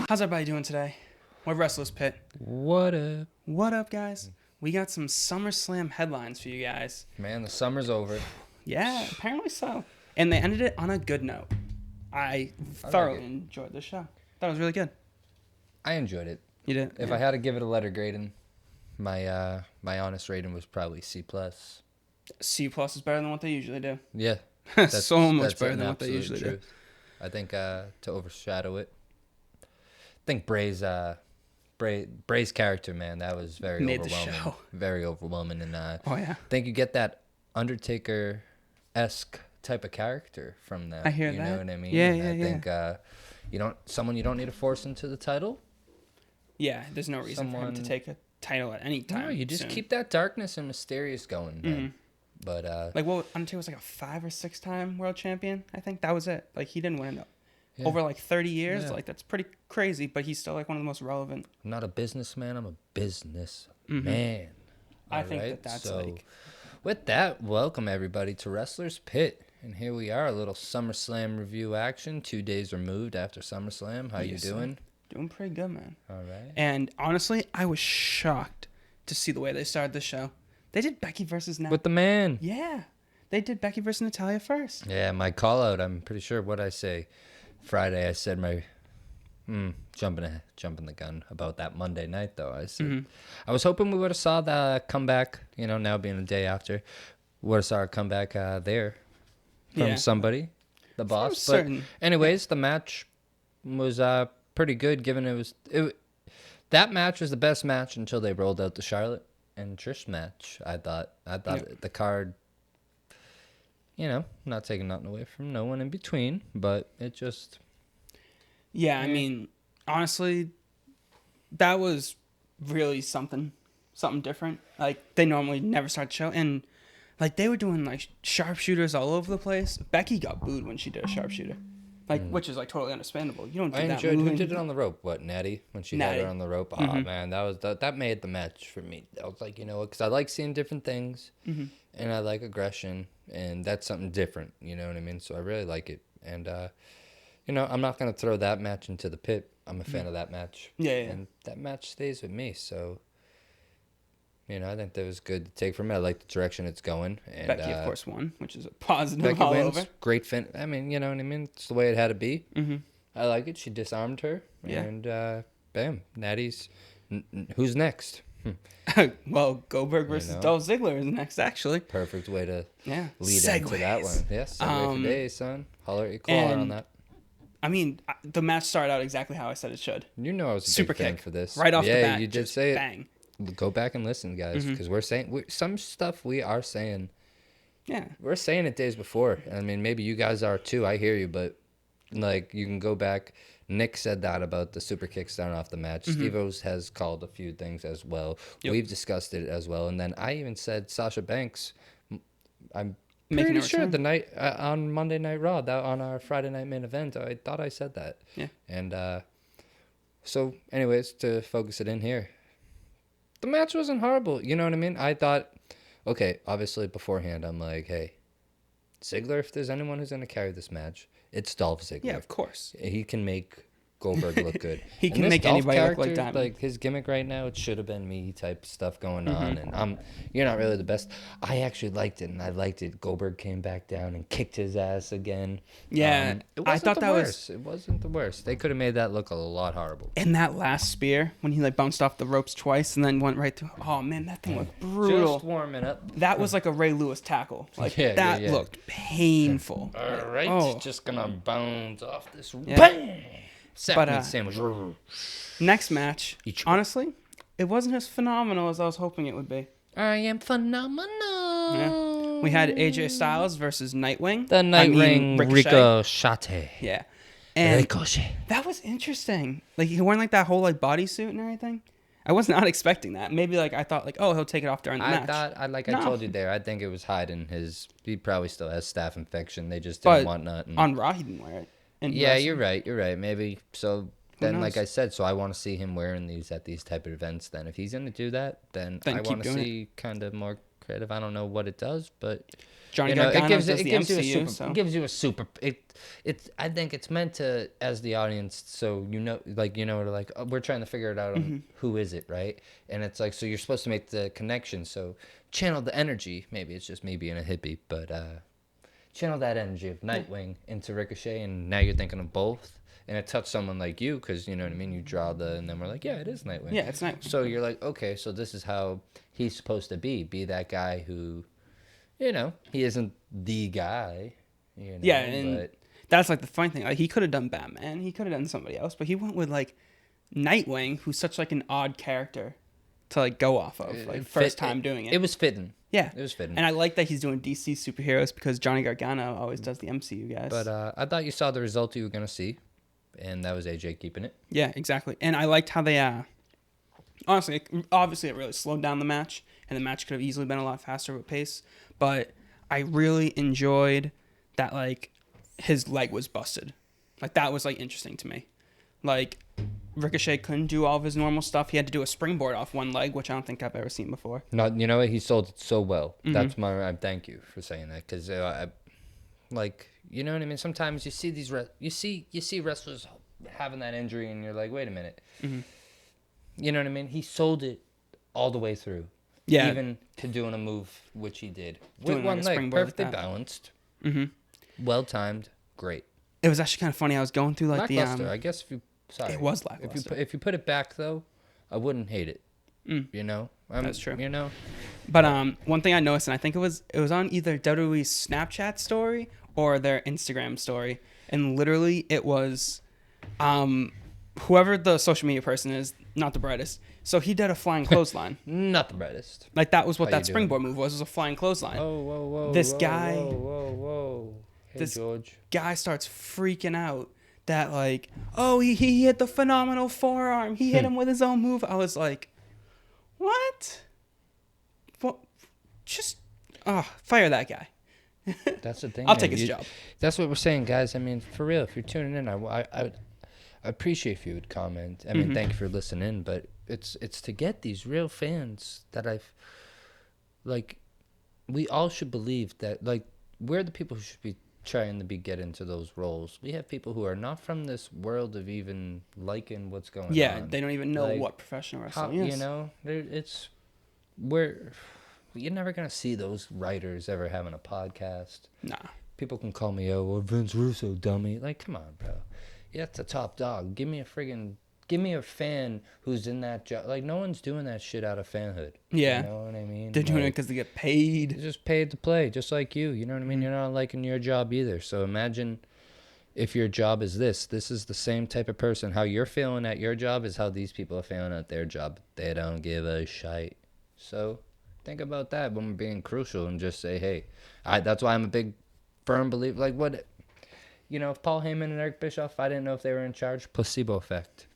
How's everybody doing today? We're Restless Pit. What up? What up, guys? We got some SummerSlam headlines for you guys. Man, the summer's over. Yeah, apparently so. And they ended it on a good note. I thoroughly enjoyed the show. That was really good. I enjoyed it. You did? If I had to give it a letter grading, my honest rating was probably C+. C+ is better than what they usually do. Yeah. So much better than what they usually do. I think to overshadow it, I think Bray's character, man, that was very Made overwhelming. the show. Very overwhelming. And Oh, yeah. I think you get that Undertaker-esque type of character from that. I hear that. You know what I mean? Yeah, and yeah, I think you don't need to force into the title. Yeah, there's no reason for him to take a title at any time. No, you just soon. keep that darkness and mysterious going, man. Mm-hmm. But like, well, Undertaker was like a 5 or 6 time world champion. I think that was it. Like, he didn't win it over like 30 years. Yeah. Like, that's pretty crazy. But he's still like one of the most relevant. I'm not a businessman. I'm a business Mm-hmm. man. I think that's so, like. With that, welcome everybody to Wrestler's Pit, and here we are, a little SummerSlam review action. 2 days removed after SummerSlam. How you doing? Doing pretty good, man. All right. And honestly, I was shocked to see the way they started the show. They did Becky versus With the man. Yeah, they did Becky versus Natalia first. Yeah, my call out. I'm pretty sure what I say. Friday, I said my jumping the gun about that Monday night though. I said I was hoping we would have saw the comeback. You know, now being the day after, would have saw a comeback there from somebody, the boss. But certain. anyways, the match was pretty good. Given that match was the best match until they rolled out the Charlotte and Trish match. I thought the card. You know, not taking nothing away from no one in between, but it just. Yeah, I mean, honestly, that was really something different. Like, they normally never start the show, and like they were doing like sharpshooters all over the place. Becky got booed when she did a sharpshooter, like which is like totally understandable. You don't do I that. enjoyed who did it on the rope. What, Natty, when she had Natty. her on the rope. Oh man, that made the match for me. I was like, you know, because I like seeing different things, and I like aggression, and that's something different. You know what I mean? So I really like it, and you know, I'm not gonna throw that match into the pit. I'm a fan of that match. Yeah. And that match stays with me. So, you know, I think that was good to take from it. I like the direction it's going. And Becky, of course, won, which is a positive Becky all wins. over. Great fin. I mean, you know what I mean? It's the way it had to be. Mm-hmm. I like it. She disarmed her. Yeah. And bam, Natty's. Who's next? Well, Goldberg versus Dolph Ziggler is next, actually. Perfect way to lead Segues. into that one. Yes, segue for days, son. Holler at your caller on that. I mean, the match started out exactly how I said it should. You know I was a Super big fan kick for this. right off the bat. Yeah, you did say it. Bang. Go back and listen, guys, because we're saying some stuff we are saying. Yeah. We're saying it days before. I mean, maybe you guys are too. I hear you, but like you can go back. Nick said that about the super kick starting off the match. Steve-O's has called a few things as well. Yep. We've discussed it as well, and then I even said Sasha Banks. I'm Making pretty a sure return? the night on Monday Night Raw, that on our Friday night main event, I thought I said that. Yeah. And so, anyways, to focus it in here, the match wasn't horrible. You know what I mean? I thought, okay, obviously beforehand, I'm like, hey, Ziggler, if there's anyone who's going to carry this match, it's Dolph Ziggler. Yeah, of course. He can make Goldberg look good. He And can this make Dolph anybody look like character, Diamond. Like his gimmick right now, it should have been me type stuff going on, and you're not really the best. I actually liked it, and I liked it. Goldberg came back down and kicked his ass again. Yeah, I thought that was. It wasn't the worst. They could have made that look a lot horrible. And that last spear, when he like bounced off the ropes twice and then went right through. Oh man, that thing looked brutal. Just warming up. That was like a Ray Lewis tackle. Like Yeah, that yeah. looked painful. All right, Oh. just gonna bounce off this. Yeah. Bang! But, Meat sandwich. Next match, Each- honestly, it wasn't as phenomenal as I was hoping it would be. I am phenomenal. Yeah. We had AJ Styles versus Nightwing. The Nightwing Ricochet. Yeah. And Ricochet. that was interesting. Like, he wearing like that whole like bodysuit and everything. I was not expecting that. Maybe like I thought like, oh, he'll take it off during the match. I No. told you there. I think it was hiding his. He probably still has staph infection. They just didn't But want nothing. on Raw, he didn't wear it. And Yeah, wrestling. you're right. Maybe so. Then, like knows? I said, so I want to see him wearing these at these type of events. Then, if he's gonna do that, then I keep want to doing it. see kind of more creative. I don't know what it does, but Johnny you know, Gargano does the it gives MCU, you a super, so. it gives you a super. It's. I think it's meant to, as the audience, so like we're trying to figure it out on who is it, right? And it's like, so you're supposed to make the connection. So channel the energy. Maybe it's just me being a hippie, but channel that energy of Nightwing into Ricochet, and now you're thinking of both. And it touched someone like you, because, you know what I mean? You draw and then we're like, yeah, it is Nightwing. Yeah, it's Nightwing. So you're like, okay, so this is how he's supposed to be that guy who, you know, he isn't the guy, you know. Yeah, and but that's like the funny thing. Like, he could have done Batman, he could have done somebody else, but he went with like Nightwing, who's such like an odd character to like go off of. Like, first time doing it. It was fitting. Yeah. It was fitting. And I like that he's doing DC superheroes, because Johnny Gargano always does the MCU guys. But I thought you saw the result you were going to see, and that was AJ keeping it. Yeah, exactly. And I liked how they, honestly, obviously it really slowed down the match, and the match could have easily been a lot faster with pace, but I really enjoyed that, like, his leg was busted. Like, that was, like, interesting to me. Like, Ricochet couldn't do all of his normal stuff. He had to do a springboard off one leg, which I don't think I've ever seen before. Not, you know what? He sold it so well. That's my. Thank you for saying that, because like, you know what I mean. Sometimes you see these you see wrestlers having that injury, and you're like, wait a minute. You know what I mean? He sold it all the way through. Yeah. Even to doing a move, which he did Doing with like one a leg, springboard perfectly like that. balanced, well timed, great. It was actually kind of funny. I was going through, like, Lackluster, I guess. It was lackluster. If you put it back though, I wouldn't hate it. You know, That's true. You know, But one thing I noticed, and I think it was on either WWE's Snapchat story or their Instagram story, and literally it was whoever the social media person is, not the brightest. So he did a flying clothesline. not the brightest. Like, that was what How that you springboard move was a flying clothesline. Oh, whoa, This whoa, guy- whoa. Hey, this George. Guy starts freaking out that, like, oh, he hit the phenomenal forearm. He hit him with his own move. I was like, what? What? Just, fire that guy. That's the thing. I'll man. take his job. That's what we're saying, guys. I mean, for real, if you're tuning in, I appreciate if you would comment. I mean, thank you for listening, but it's to get these real fans that like, we all should believe that, like, we're the people who should be trying to get into those roles. We have people who are not from this world of even liking what's going on. Yeah, they don't even know Like, what professional wrestling is. You know, you're never gonna see those writers ever having a podcast. Nah. People can call me, Vince Russo, dummy. Like, come on, bro. Yeah, that's a top dog. Give me a fan who's in that job. Like, no one's doing that shit out of fanhood. Yeah. You know what I mean? They're doing it Like, because they get paid. they're just paid to play, just like you. You know what I mean? You're not liking your job either. So imagine if your job is this. This is the same type of person. How you're feeling at your job is how these people are feeling at their job. They don't give a shite. So think about that when we're being crucial, and just say, hey, that's why I'm a big firm believer. Like, what, you know, if Paul Heyman and Eric Bischoff, I didn't know if they were in charge. Placebo effect.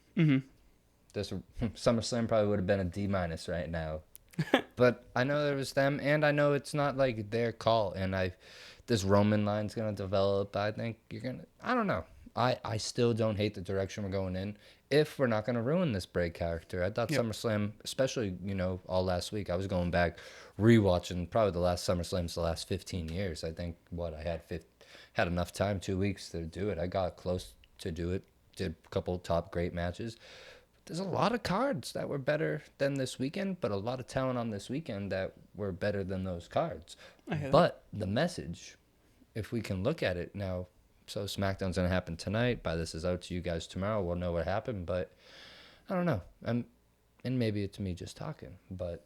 This SummerSlam probably would have been a D- right now. But I know there was them, and I know it's not like their call. And this Roman line's gonna develop. I think I don't know. I still don't hate the direction we're going in. If we're not gonna ruin this Bray character, I thought SummerSlam, especially, you know, all last week, I was going back, rewatching probably the last SummerSlams the last 15 years. I think I had enough time, 2 weeks to do it. I got close to do it. Did a couple top great matches. There's a lot of cards that were better than this weekend, but a lot of talent on this weekend that were better than those cards. But the message, if we can look at it now, so SmackDown's going to happen tonight. By this is out to you guys tomorrow. We'll know what happened, but I don't know. And maybe it's me just talking, but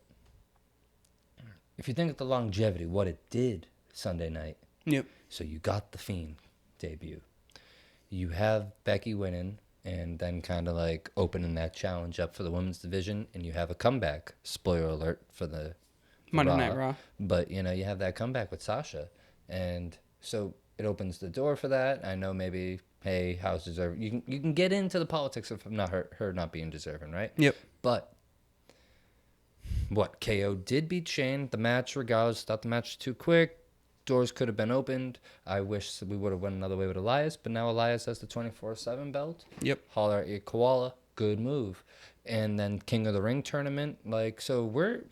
if you think of the longevity, what it did Sunday night. Yep. So you got the Fiend debut. You have Becky winning and then kind of like opening that challenge up for the women's division, and you have a comeback. Spoiler alert for the Monday Night Raw. But, you know, you have that comeback with Sasha. And so it opens the door for that. I know maybe, hey, how's deserving? You can get into the politics of not her not being deserving, right? Yep. But what, KO did beat Shane. The match, regardless, thought the match was too quick. Doors could have been opened. I wish we would have went another way with Elias, but now Elias has the 24/7 belt. Yep. Holler at your koala, good move. And then King of the Ring tournament, like, so we're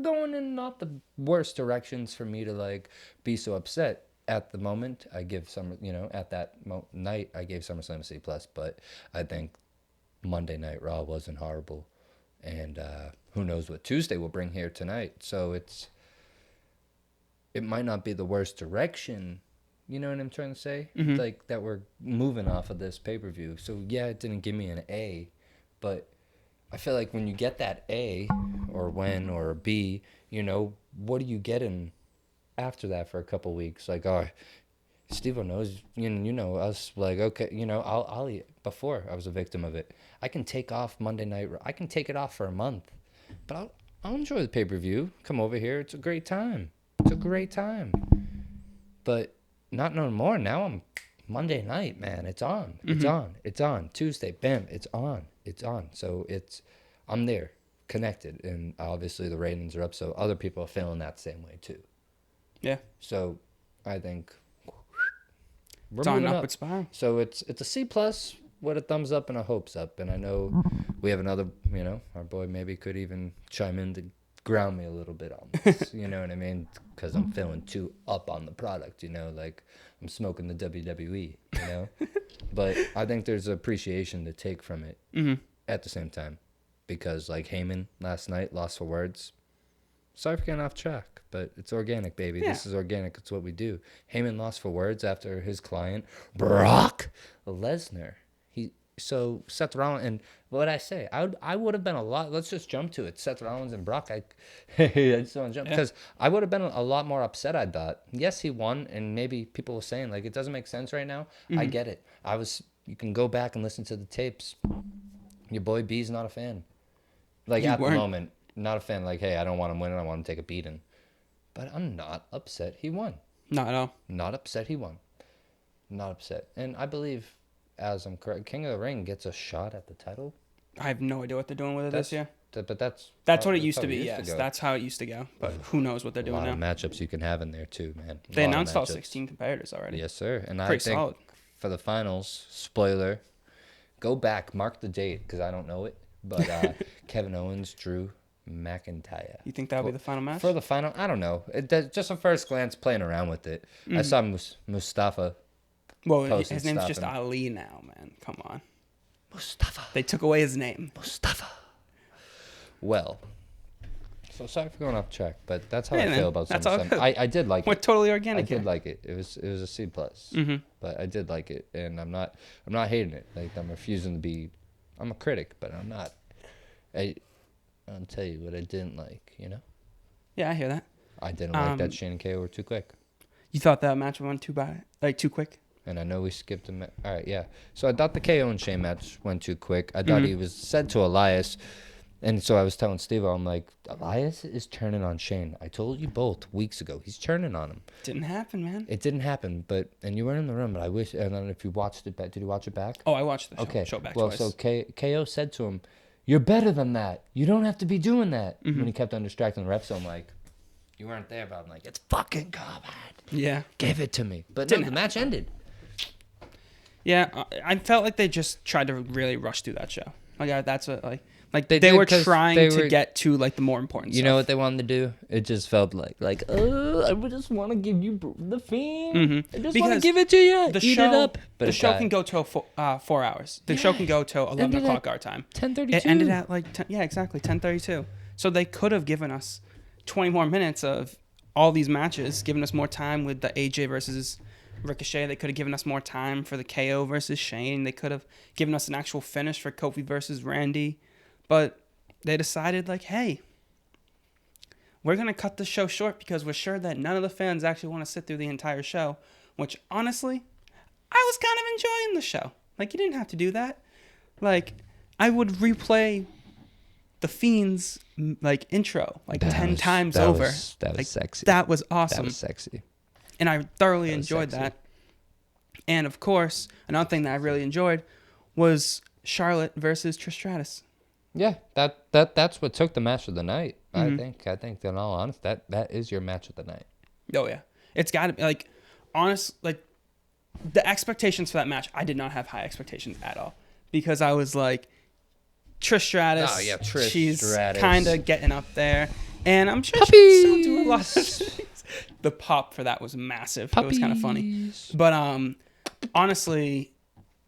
going in not the worst directions for me to like be so upset. At the moment, I give at that night, I gave SummerSlam a C+, but I think Monday Night Raw wasn't horrible. And who knows what Tuesday will bring here tonight. So it might not be the worst direction. You know what I'm trying to say? Mm-hmm. Like that we're moving off of this pay-per-view. So yeah, it didn't give me an A, but I feel like when you get that A or a B, what are you getting after that for a couple weeks? Like, oh, Steve-O knows, us, like, okay, I'll eat. Before I was a victim of it. I can take off Monday night. I can take it off for a month, but I'll enjoy the pay-per-view. Come over here. It's a great time. But not no more. Now I'm Monday night, man. It's on. Mm-hmm. It's on. Tuesday, bam, it's on. So I'm there, connected, and obviously the ratings are up, so other people are feeling that same way too. Yeah. So I think we're it's on moving an up. upward spiral. So it's a C+ with a thumbs up and a hopes up. And I know we have another, our boy maybe could even chime in to ground me a little bit on this. You know what I mean? Because I'm feeling too up on the product, like I'm smoking the WWE, But I think there's appreciation to take from it at the same time. Because like Heyman last night, lost for words. Sorry for getting off track, but it's organic, baby. Yeah. This is organic. It's what we do. Heyman lost for words after his client, Brock Lesnar. So Seth Rollins, and what I say, I would have been a lot. Let's just jump to it. Seth Rollins and Brock. I just want to jump because I would have been a lot more upset. I thought. Yes, he won, and maybe people were saying like it doesn't make sense right now. I get it. You can go back and listen to the tapes. Your boy B's not a fan. Like at the moment, not a fan. Like, hey, I don't want him winning. I want him to take a beating. But I'm not upset he won. Not at all. Not upset he won. Not upset. And I believe, as I'm correct, King of the Ring gets a shot at the title. I have no idea what they're doing with it this year. But that's what it used to be, yes. That's how it used to go. But who knows what they're doing now. A lot of matchups you can have in there, too, man. They announced all 16 competitors already. Yes, sir. And Pretty I think solid. For the finals, spoiler, go back, mark the date, because I don't know it. But Kevin Owens, Drew McIntyre. You think that'll be the final match? For the final, I don't know. Just a first glance playing around with it. I saw Mustafa. Well, his name's just Ali now, man. Come on. Mustafa. They took away his name. Mustafa. Well, so sorry for going off track, but that's how I feel about SummerSlam. I did like it. We're totally organic. I did like it. It was a C+. But I did like it, and I'm not hating it. Like I'm refusing to be. I'm a critic, but I'm not. I'll tell you what I didn't like. Yeah, I hear that. I didn't like that Shane and KO were too quick. You thought that match went too quick? And I know we skipped a match. All right, yeah. So I thought the KO and Shane match went too quick. I thought he was said to Elias. And so I was telling Steve, I'm like, Elias is turning on Shane. I told you both weeks ago. He's turning on him. Didn't happen, man. It didn't happen. And you weren't in the room, but I wish. And then if you watched it back, did you watch it back? Oh, I watched the show back twice. So KO said to him, you're better than that. You don't have to be doing that. When he kept on distracting the refs, so I'm like, you weren't there, but I'm like, it's fucking combat. Yeah. Give it to me. But no, the match ended. Yeah, I felt like they just tried to really rush through that show. That's what they were trying to get to like the more important stuff. You know what they wanted to do? It just felt like I just want to give you the Fiend. I just want to give it to you. Eat it up. But the show can go till 4 hours. The show can go till 11 o'clock our time. 10:32. It ended at exactly 10:32. So they could have given us 20 more minutes of all these matches, given us more time with the AJ versus Ricochet. They could have given us more time for the KO versus Shane. They could have given us an actual finish for Kofi versus Randy. But they decided, hey, we're going to cut the show short because we're sure that none of the fans actually want to sit through the entire show, which, honestly, I was kind of enjoying the show. You didn't have to do that. I would replay the Fiend's, intro, 10 times over. That was sexy. That was awesome. That was sexy. And I thoroughly enjoyed that. And, of course, another thing that I really enjoyed was Charlotte versus Trish Stratus. Yeah, that's what took the match of the night. I think in all honesty, that is your match of the night. Oh yeah, it's got to be the expectations for that match. I did not have high expectations at all because I was like, Trish Stratus. Oh yeah, Trish she's Stratus. Kind of getting up there, And I'm sure she still do a lot of things. The pop for that was massive. It was kind of funny. But honestly,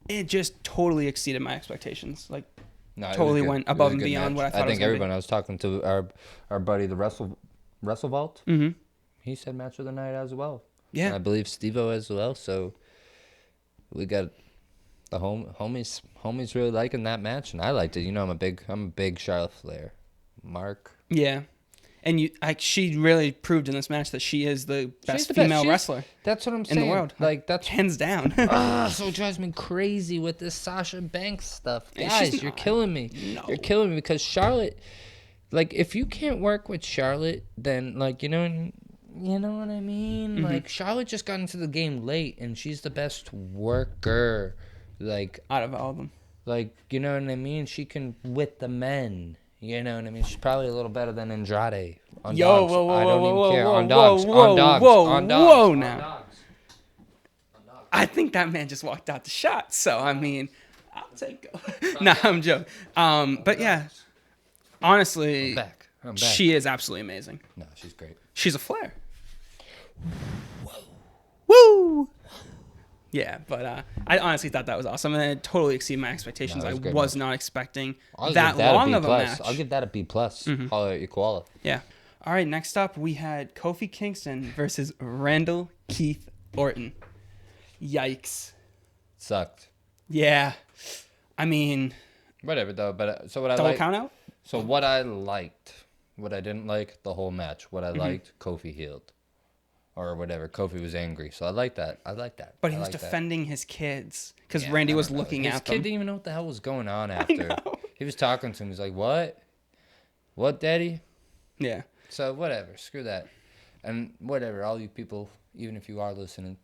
it just totally exceeded my expectations. Like, totally went above and beyond what I thought it was going to be. I think everyone, I was talking to our buddy, the Wrestle Vault. Mm-hmm. He said match of the night as well. Yeah. And I believe Steve-O as well. So we got the homies really liking that match, and I liked it. You know, I'm a big Charlotte Flair. Mark. Yeah. And she really proved in this match that she is the best female wrestler. That's what I'm saying. In the world. Like, that's hands down. So it drives me crazy with this Sasha Banks stuff. Guys, you're killing me. No. You're killing me because Charlotte, like, if you can't work with Charlotte, then, like, you know what I mean? Mm-hmm. Like, Charlotte just got into the game late, and she's the best worker. Like, out of all of them. Like, you know what I mean? She can with the men. You know what I mean? She's probably a little better than Andrade. On dogs. Whoa, I don't even care. Whoa, on dogs. Whoa, on dogs. Whoa, on dogs. Whoa, on now. Dogs. I think that man just walked out the shot. So, I mean, I'll take it. No, I'm joking. But, yeah. Honestly, I'm back. She is absolutely amazing. No, she's great. She's a Flair. Woo! Yeah, but I honestly thought that was awesome, and it totally exceeded my expectations. I was not expecting that long of a match. I'll give that a B+. Holler at your koala. Yeah. All right, next up, we had Kofi Kingston versus Randall Keith Orton. Yikes. Sucked. Yeah. I mean... Whatever, though. But so what I double liked... count out? So what I liked, what I didn't like, the whole match. What I liked, Kofi healed. Or whatever. Kofi was angry. So I like that. But he was defending his kids. Because Randy was looking at them. His kid didn't even know what the hell was going on after. He was talking to him. He's like, what? What, daddy? Yeah. So whatever. Screw that. And whatever. All you people, even if you are listening.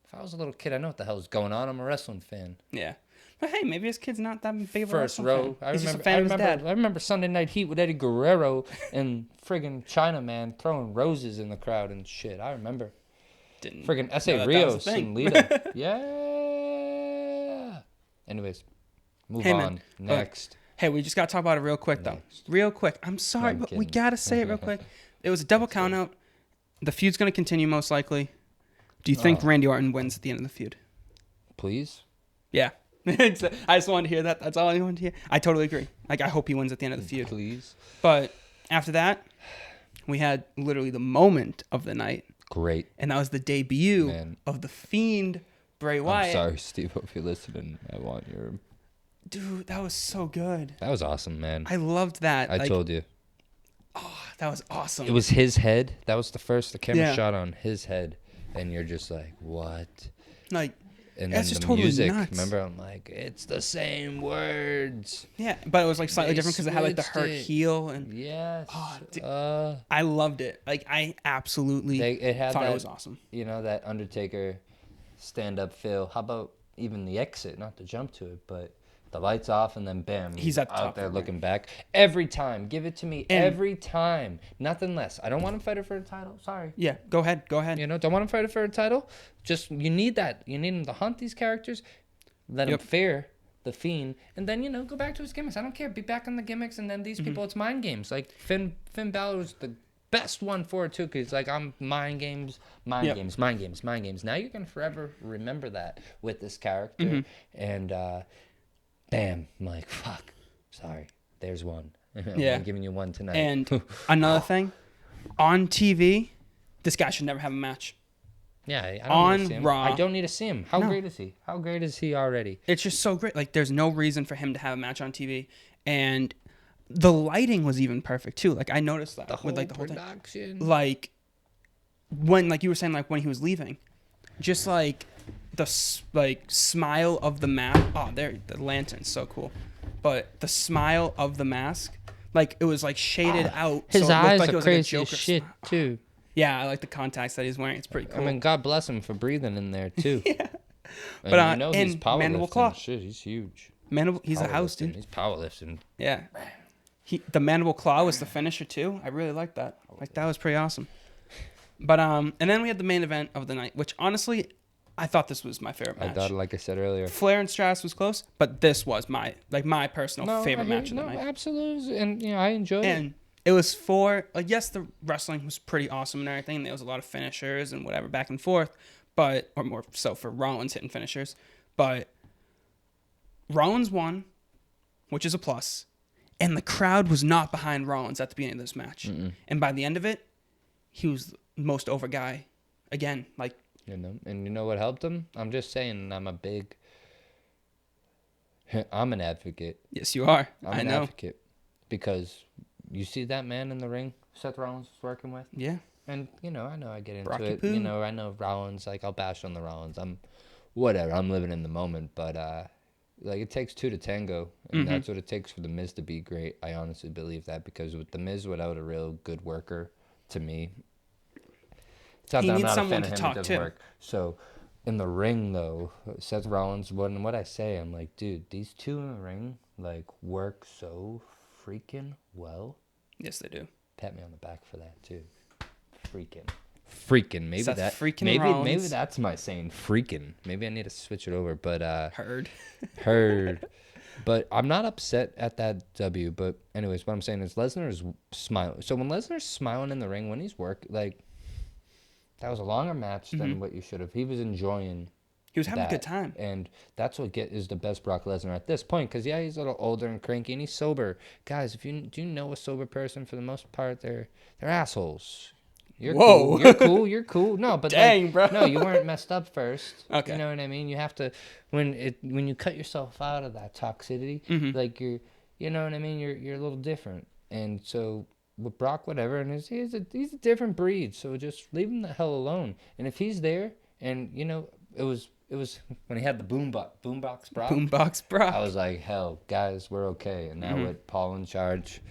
If I was a little kid, I know what the hell is going on. I'm a wrestling fan. Yeah. But hey, maybe his kid's not that big of a First row. Fan. He's just a fan of his dad. I remember Sunday Night Heat with Eddie Guerrero and friggin' Chinaman throwing roses in the crowd and shit. I remember. Friggin' S.A. Rios and Lita. Yeah. Anyways, move on. Next. Hey, we just got to talk about it real quick, though. Real quick. I'm sorry, but we got to say it real quick. It was a double count out. The feud's going to continue most likely. Do you think Randy Orton wins at the end of the feud? Please? Yeah. I just wanted to hear that. That's all I wanted to hear. I totally agree. Like, I hope he wins at the end of the feud. Please. But after that, we had literally the moment of the night. Great. And that was the debut of the Fiend, Bray Wyatt. I'm sorry, Steve, if you're listening. I want your... Dude, that was so good. That was awesome, man. I loved that. I told you. Oh, that was awesome. It was his head. That was the camera shot on his head. And you're just like, what? Like... And that's then just the totally music, nuts. remember, I'm like, it's the same words. Yeah, but it was like slightly different because it had like the hurt heel and yes. Oh, dude, I loved it. Like I absolutely thought it was awesome. You know that Undertaker stand-up feel. How about even the exit? Not to jump to it, but the lights off and then bam, he's at the out top there looking back every time. Give it to me every time, nothing less. I don't want him fighting for a title. Sorry. Yeah, go ahead. You know, don't want him fighting for a title. Just you need that. You need him to hunt these characters, let him fear the Fiend, and then go back to his gimmicks. I don't care. Be back on the gimmicks, and then these people, it's mind games. Like Finn Balor was the best one for it too, because like I'm mind games. Now you're gonna forever remember that with this character, and. Bam! I'm like, fuck. Sorry. There's one. I'm giving you one tonight. And another thing, on TV, this guy should never have a match. Yeah, I don't on need to see him. Raw. I don't need to see him. How great is he? How great is he already? It's just so great. Like, there's no reason for him to have a match on TV, and the lighting was even perfect too. Like, I noticed that with like the whole production. Thing. Like, when like you were saying, like when he was leaving, just like. The smile of the mask. Oh, there, the lantern's so cool. But the smile of the mask, like it was like shaded out. His so it eyes like are crazy as shit too. Yeah, I like the contacts that he's wearing. It's pretty cool. I mean, God bless him for breathing in there too. Yeah. But he's powerlifting. Mandible Claw. Shit, he's huge. He's a house dude. He's powerlifting. Yeah. The Mandible Claw was the finisher too. I really liked that. Like that was pretty awesome. But and then we had the main event of the night, which honestly. I thought this was my favorite match. I thought, like I said earlier, Flair and Stratus was close, but this was my personal favorite match of the night. Absolutely, and I enjoyed it. And It was for, like, yes, the wrestling was pretty awesome and everything. There was a lot of finishers and whatever back and forth, but, or more so for Rollins hitting finishers. But Rollins won, which is a plus. And the crowd was not behind Rollins at the beginning of this match. Mm-mm. And by the end of it, he was the most over guy. Again, like. You know, and you know what helped him? I'm just saying, I'm an advocate. Yes, you are. I'm an know. advocate. Because you see that man in the ring Seth Rollins is working with? Yeah. And, you know, I know I get into Rocky it. Poo. You know, I know Rollins, like, I'll bash on the Rollins. I'm living in the moment. But, like, it takes two to tango. And that's what it takes for The Miz to be great. I honestly believe that. Because with The Miz, without a real good worker, to me, it's not He that I'm needs not a someone fan to of him, talk it doesn't to. work. So, in the ring, though, Seth Rollins, what I say, I'm like, dude, these two in the ring, like, work so freaking well. Yes, they do. Pat me on the back for that, too. Freaking. Maybe Seth that. freaking Rollins. Maybe that's my saying. Freaking. Maybe I need to switch it over. But heard. But I'm not upset at that W. But anyways, what I'm saying is Lesnar is smiling. So when Lesnar's smiling in the ring, when he's like, that was a longer match than what you should have. He was enjoying. He was having that. a good time. And that's what is the best Brock Lesnar at this point. Because, yeah, he's a little older and cranky, and he's sober. Guys, do you know a sober person, for the most part, they're assholes. You're Whoa. cool. You're cool. No, but Dang, bro. No, you weren't messed up first. Okay. You know what I mean? You have to, when you cut yourself out of that toxicity, like you know what I mean? You're a little different. And so with Brock, whatever, and he's a different breed. So just leave him the hell alone. And if he's there, and you know, it was when he had the boombox Brock. Boombox Brock. I was like, hell, guys, we're okay. And now with Paul in charge,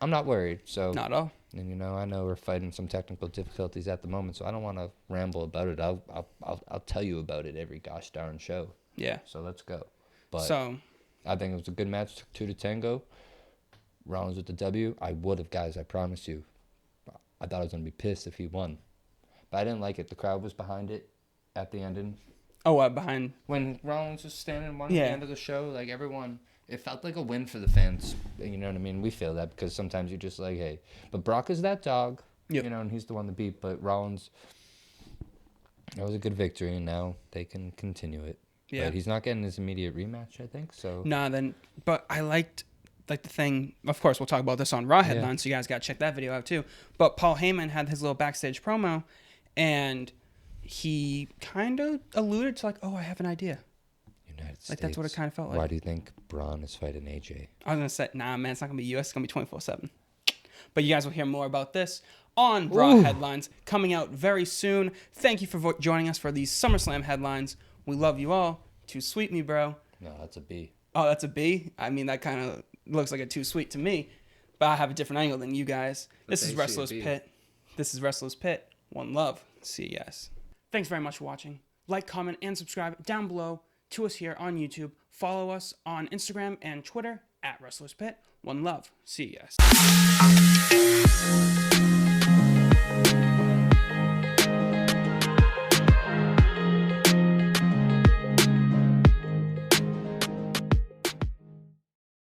I'm not worried. So Not at all. And you know, I know we're fighting some technical difficulties at the moment, so I don't want to ramble about it. I'll tell you about it every gosh darn show. Yeah. So let's go. But So I think it was a good match, 2 to tango. Rollins with the W. I would have, guys. I promise you. I thought I was gonna be pissed if he won, but I didn't like it. The crowd was behind it at the ending. Oh, behind When Rollins was standing at the Yeah. end of the show, like everyone, it felt like a win for the fans. You know what I mean? We feel that because sometimes you're just like, hey. But Brock is that dog, Yep. you know, and he's the one to beat. But Rollins, that was a good victory, and now they can continue it. Yeah. But he's not getting his immediate rematch, I think, so. Nah, then, but I liked, like, the thing, of course, we'll talk about this on Raw Headlines, so you guys got to check that video out, too. But Paul Heyman had his little backstage promo, and he kind of alluded to, like, oh, I have an idea. United States. Like, that's what it kind of felt like. Why do you think Braun is fighting AJ? I was going to say, nah, man, it's not going to be US, it's going to be 24/7. But you guys will hear more about this on Raw Headlines, coming out very soon. Thank you for joining us for these SummerSlam Headlines. We love you all. Too sweet me, bro. No, that's a B. Oh, that's a B? I mean, that kind of looks like a too sweet to me. But I have a different angle than you guys. This is Wrestler's Pit. This is Wrestler's Pit. One love. See you guys. Thanks very much for watching. Like, comment, and subscribe down below to us here on YouTube. Follow us on Instagram and Twitter at Wrestler's Pit. One love. See you guys.